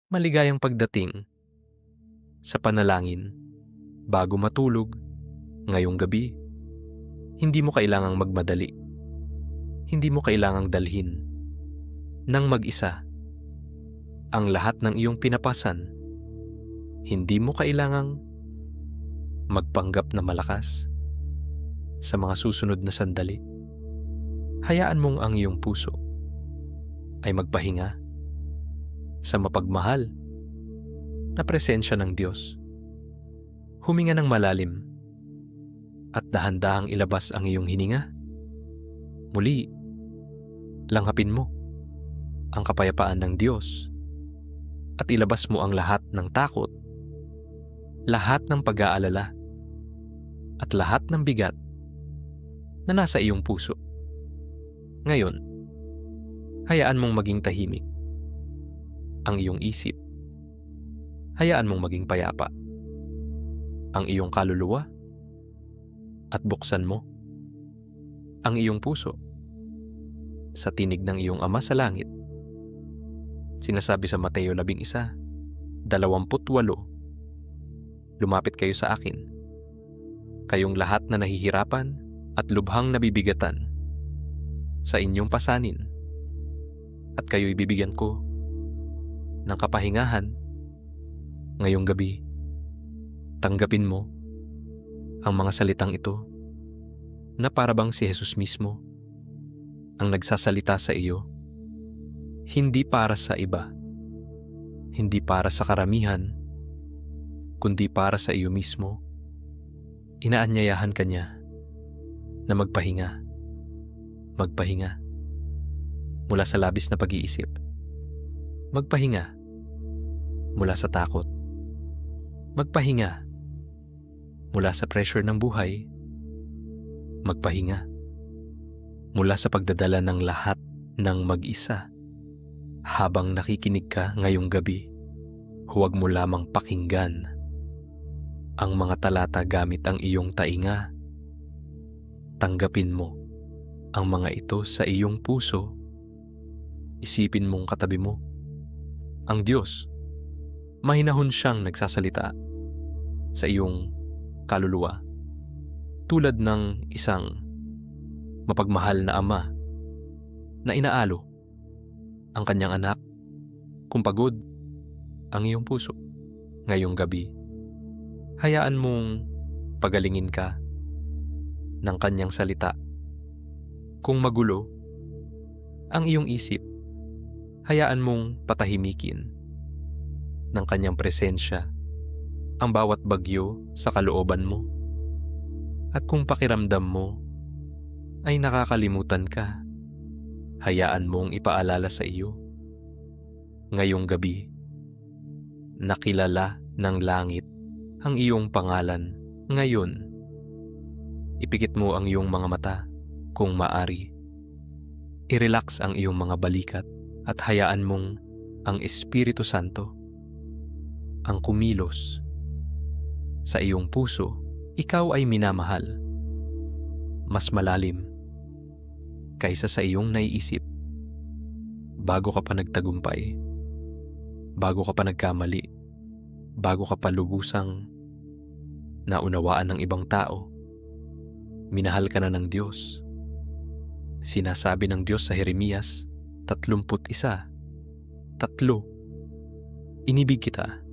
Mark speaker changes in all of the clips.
Speaker 1: Maligayang pagdating sa panalangin bago matulog ngayong gabi. Hindi mo kailangang magmadali. Hindi mo kailangang dalhin ng mag-isa ang lahat ng iyong pinapasan. Hindi mo kailangang magpanggap na malakas sa mga susunod na sandali. Hayaan mong ang iyong puso ay magpahinga sa mapagmahal na presensya ng Diyos. Huminga ng malalim at dahan-dahang ilabas ang iyong hininga. Muli, langhapin mo ang kapayapaan ng Diyos at ilabas mo ang lahat ng takot, lahat ng pag-aalala, at lahat ng bigat na nasa iyong puso. Ngayon, hayaan mong maging tahimik ang iyong isip. Hayaan mong maging payapa ang iyong kaluluwa at buksan mo ang iyong puso sa tinig ng iyong Ama sa langit. Sinasabi sa Mateo 11:28, lumapit kayo sa akin, kayong lahat na nahihirapan at lubhang nabibigatan sa inyong pasanin, at kayo'y bibigyan ko ng kapahingahan. Ngayong gabi, tanggapin mo ang mga salitang ito na parabang si Jesus mismo ang nagsasalita sa iyo, hindi para sa iba, hindi para sa karamihan, kundi para sa iyo mismo. Inaanyayahan ka niya na magpahinga mula sa labis na pag-iisip, magpahinga mula sa takot, magpahinga mula sa pressure ng buhay, magpahinga mula sa pagdadala ng lahat ng mag-isa. Habang nakikinig ka ngayong gabi, huwag mo lamang pakinggan ang mga talata gamit ang iyong tainga. Tanggapin mo ang mga ito sa iyong puso. Isipin mong katabi mo ang Diyos. Mahinahon siyang nagsasalita sa iyong kaluluwa, tulad ng isang mapagmahal na ama na inaalo ang kanyang anak kung pagod ang iyong puso. Ngayong gabi, hayaan mong pagalingin ka ng kanyang salita. Kung magulo ang iyong isip, hayaan mong patahimikin ng kanyang presensya ang bawat bagyo sa kalooban mo. At kung pakiramdam mo ay nakakalimutan ka, hayaan mong ipaalala sa iyo. Ngayong gabi, nakilala ng langit ang iyong pangalan. Ngayon, ipikit mo ang iyong mga mata kung maari. I-relax ang iyong mga balikat at hayaan mong ang Espiritu Santo ang kumilos sa iyong puso. Ikaw ay minamahal, mas malalim kaysa sa iyong naiisip. Bago ka pa nagtagumpay, bago ka pa nagkamali, bago ka pa lubusang naunawaan ng ibang tao, minahal ka na ng Diyos. Sinasabi ng Diyos sa Jeremias 31:3, inibig kita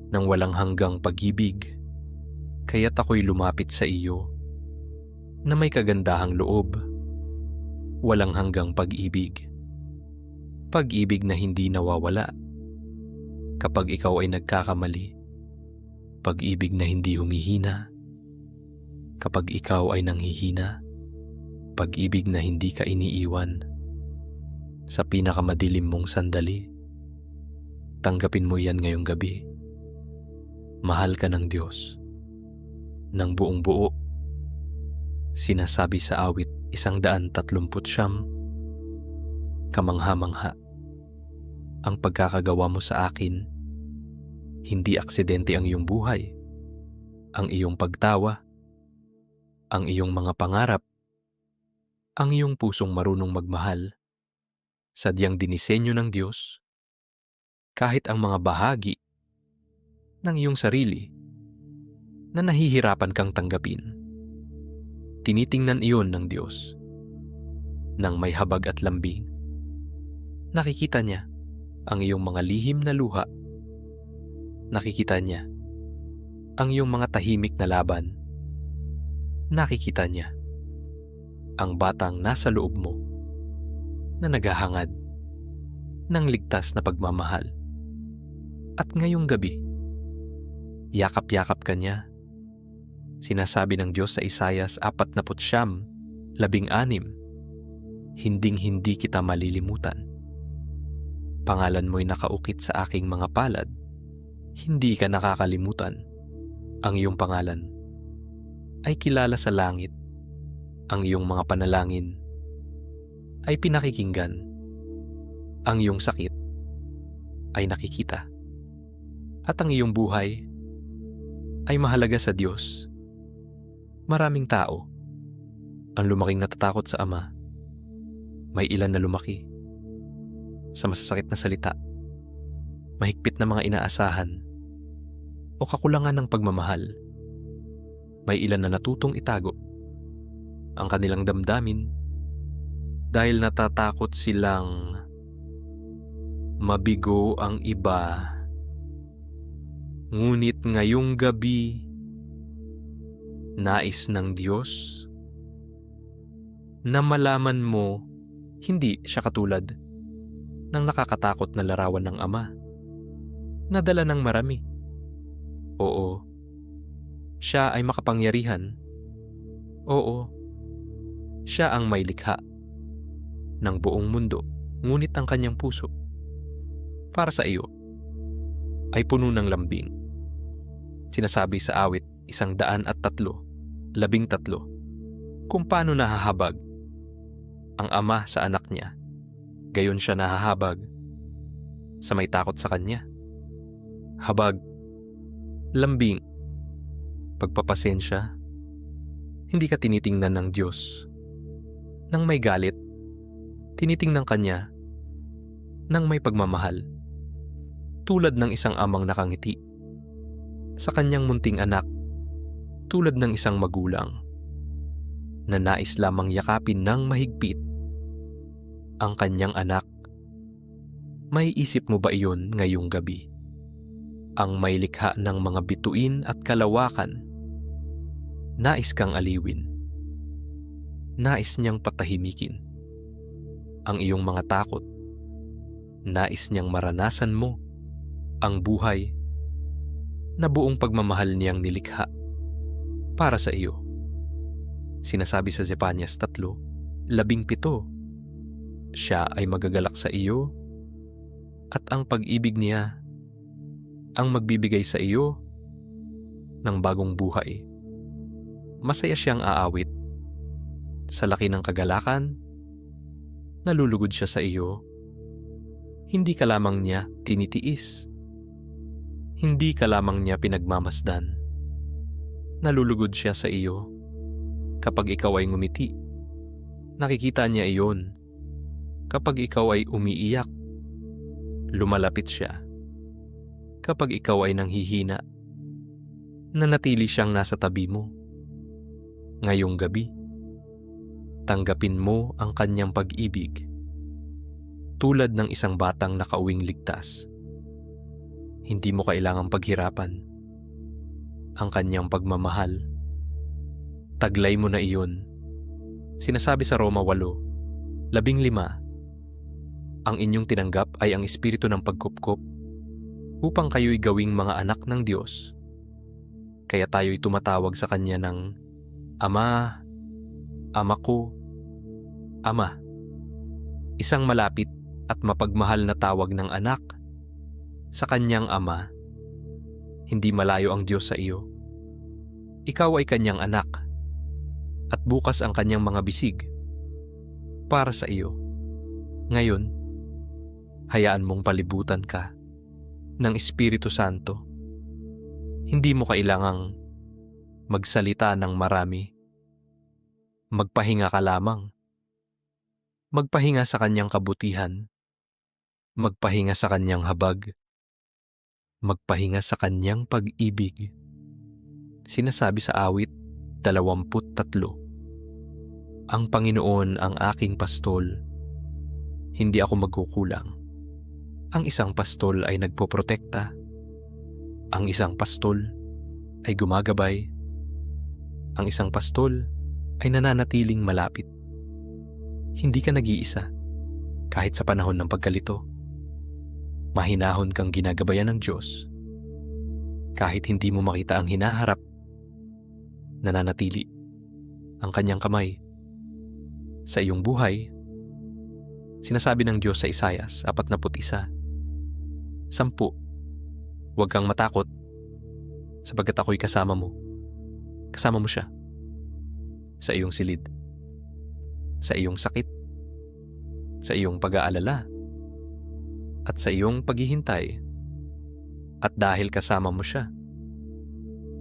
Speaker 1: ng walang hanggang pag-ibig, kaya't ako'y lumapit sa iyo na may kagandahang loob, walang hanggang pag-ibig. Pag-ibig na hindi nawawala kapag ikaw ay nagkakamali. Pag-ibig na hindi humihina kapag ikaw ay nanghihina. Pag-ibig na hindi ka iniiwan sa pinakamadilim mong sandali. Tanggapin mo yan ngayong gabi. Mahal ka ng Diyos ng buong buo. Sinasabi sa awit 139, kamangha-mangha ang pagkakagawa mo sa akin. Hindi aksidente ang iyong buhay, ang iyong pagtawa, ang iyong mga pangarap, ang iyong pusong marunong magmahal. Sadyang dinisenyo ng Diyos kahit ang mga bahagi ng iyong sarili na nahihirapan kang tanggapin. Tinitingnan iyon ng Diyos. Nang may habag at lambing, nakikita niya ang iyong mga lihim na luha. Nakikita niya ang iyong mga tahimik na laban. Nakikita niya ang batang nasa loob mo na naghahangad ng ligtas na pagmamahal. At ngayong gabi, yakap-yakap ka niya. Sinasabi ng Diyos sa Isaias 49:16, hinding-hindi kita malilimutan. Pangalan mo'y nakaukit sa aking mga palad. Hindi ka nakakalimutan. Ang iyong pangalan ay kilala sa langit. Ang iyong mga panalangin ay pinakikinggan. Ang iyong sakit ay nakikita. At ang iyong buhay ay mahalaga sa Diyos. Maraming tao ang lumaking natatakot sa Ama. May ilan na lumaki sa masasakit na salita, mahigpit na mga inaasahan, o kakulangan ng pagmamahal. May ilan na natutong itago ang kanilang damdamin dahil natatakot silang mabigo ang iba. Ngunit ngayong gabi, nais ng Diyos na malaman mo hindi siya katulad ng nakakatakot na larawan ng Ama na dala ng marami. Oo, siya ay makapangyarihan. Oo, siya ang may likha ng buong mundo, ngunit ang kanyang puso para sa iyo ay puno ng lambing. Sinasabi sa awit 103:13 kung paano nahahabag ang Ama sa anak niya, gayon siya nahahabag sa may takot sa kanya. Habag, lambing, pagpapasensya. Hindi ka tinitingnan ng Diyos nang may galit. Tinitingnan kanya nang may pagmamahal, tulad ng isang amang nakangiti sa kanyang munting anak, tulad ng isang magulang na nais lamang yakapin ng mahigpit ang kanyang anak. May isip mo ba iyon ngayong gabi? Ang may likha ng mga bituin at kalawakan, nais kang aliwin. Nais niyang patahimikin ang iyong mga takot. Nais niyang maranasan mo ang buhay na buong pagmamahal niyang nilikha para sa iyo. Sinasabi sa Zefanias 3:17, siya ay magagalak sa iyo at ang pag-ibig niya ang magbibigay sa iyo ng bagong buhay. Masaya siyang aawit. Sa laki ng kagalakan, nalulugod siya sa iyo. Hindi ka lamang niya tinitiis. Hindi ka lamang niya pinagmamasdan. Nalulugod siya sa iyo. Kapag ikaw ay ngumiti, nakikita niya iyon. Kapag ikaw ay umiiyak, lumalapit siya. Kapag ikaw ay nanghihina, nanatili siyang nasa tabi mo. Ngayong gabi, tanggapin mo ang kanyang pag-ibig tulad ng isang batang nakauwing ligtas. Hindi mo kailangang paghirapan ang kanyang pagmamahal. Taglay mo na iyon. Sinasabi sa Roma 8:15, ang inyong tinanggap ay ang espiritu ng pagkupkop upang kayo'y gawing mga anak ng Diyos. Kaya tayo'y tumatawag sa Kanya ng Ama, Ama ko, Ama. Isang malapit at mapagmahal na tawag ng anak sa kanyang Ama. Hindi malayo ang Diyos sa iyo. Ikaw ay Kanyang anak at bukas ang Kanyang mga bisig para sa iyo. Ngayon, hayaan mong palibutan ka ng Espiritu Santo. Hindi mo kailangang magsalita ng marami. Magpahinga ka lamang. Magpahinga sa Kanyang kabutihan. Magpahinga sa Kanyang habag. magpahinga sa kanyang pag-ibig. Sinasabi sa awit 23, ang Panginoon ang aking pastol, hindi ako magkukulang. Ang isang pastol ay nagpoprotekta. Ang isang pastol ay gumagabay. Ang isang pastol ay nananatiling malapit. Hindi ka nag-iisa kahit sa panahon ng pagkalito. Mahinahon kang ginagabayan ng Diyos. Kahit hindi mo makita ang hinaharap, nananatili ang kanyang kamay sa iyong buhay. Sinasabi ng Diyos sa Isaias 41:10, huwag kang matakot sapagkat ako'y kasama mo. Kasama mo siya sa iyong silid, sa iyong sakit, sa iyong pag-aalala, at sa iyong paghihintay. At dahil kasama mo siya,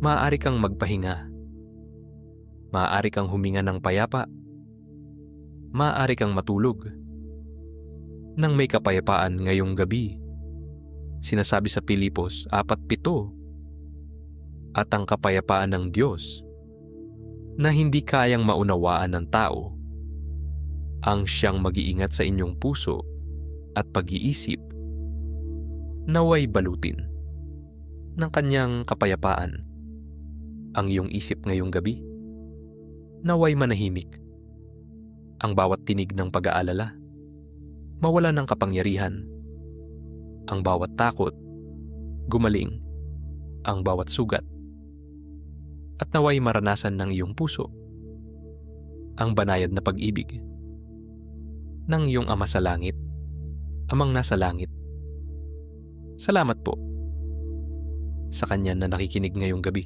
Speaker 1: maaari kang magpahinga, maaari kang huminga ng payapa, maaari kang matulog nang may kapayapaan ngayong gabi. Sinasabi sa Pilipos 4:7, at ang kapayapaan ng Diyos na hindi kayang maunawaan ng tao ang siyang mag-iingat sa inyong puso at pag-iisip, naway balutin ng kanyang kapayapaan ang iyong isip ngayong gabi. Naway manahimik ang bawat tinig ng pag-aalala, mawala ng kapangyarihan ang bawat takot, gumaling ang bawat sugat, at naway maranasan ng iyong puso ang banayad na pag-ibig ng iyong Ama sa langit, Amang nasa langit. Salamat po sa kanya na nakikinig ngayong gabi.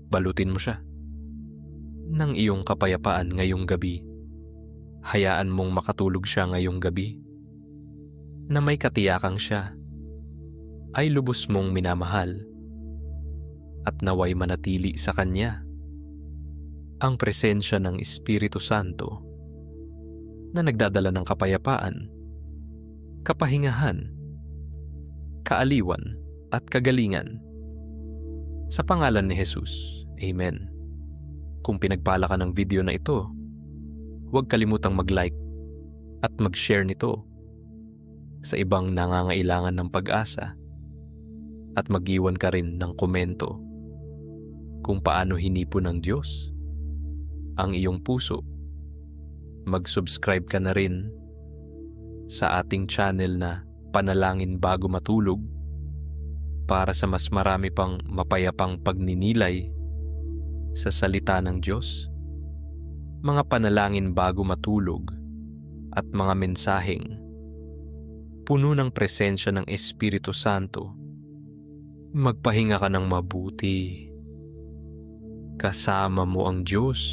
Speaker 1: Balutin mo siya ng iyong kapayapaan ngayong gabi. Hayaan mong makatulog siya ngayong gabi na may katiyakang siya ay lubos mong minamahal, at naway manatili sa kanya ang presensya ng Espiritu Santo na nagdadala ng kapayapaan, kapahingahan, kaaliwan at kagalingan. Sa pangalan ni Jesus, Amen. Kung pinagpala ka ng video na ito, huwag kalimutang mag-like at mag-share nito sa ibang nangangailangan ng pag-asa, at mag-iwan ka rin ng komento kung paano hinipon ng Diyos ang iyong puso. Mag-subscribe ka na rin sa ating channel na Panalangin Bago Matulog para sa mas marami pang mapayapang pagninilay sa salita ng Diyos, mga panalangin bago matulog, at mga mensaheng puno ng presensya ng Espiritu Santo. Magpahinga ka ng mabuti. Kasama mo ang Diyos.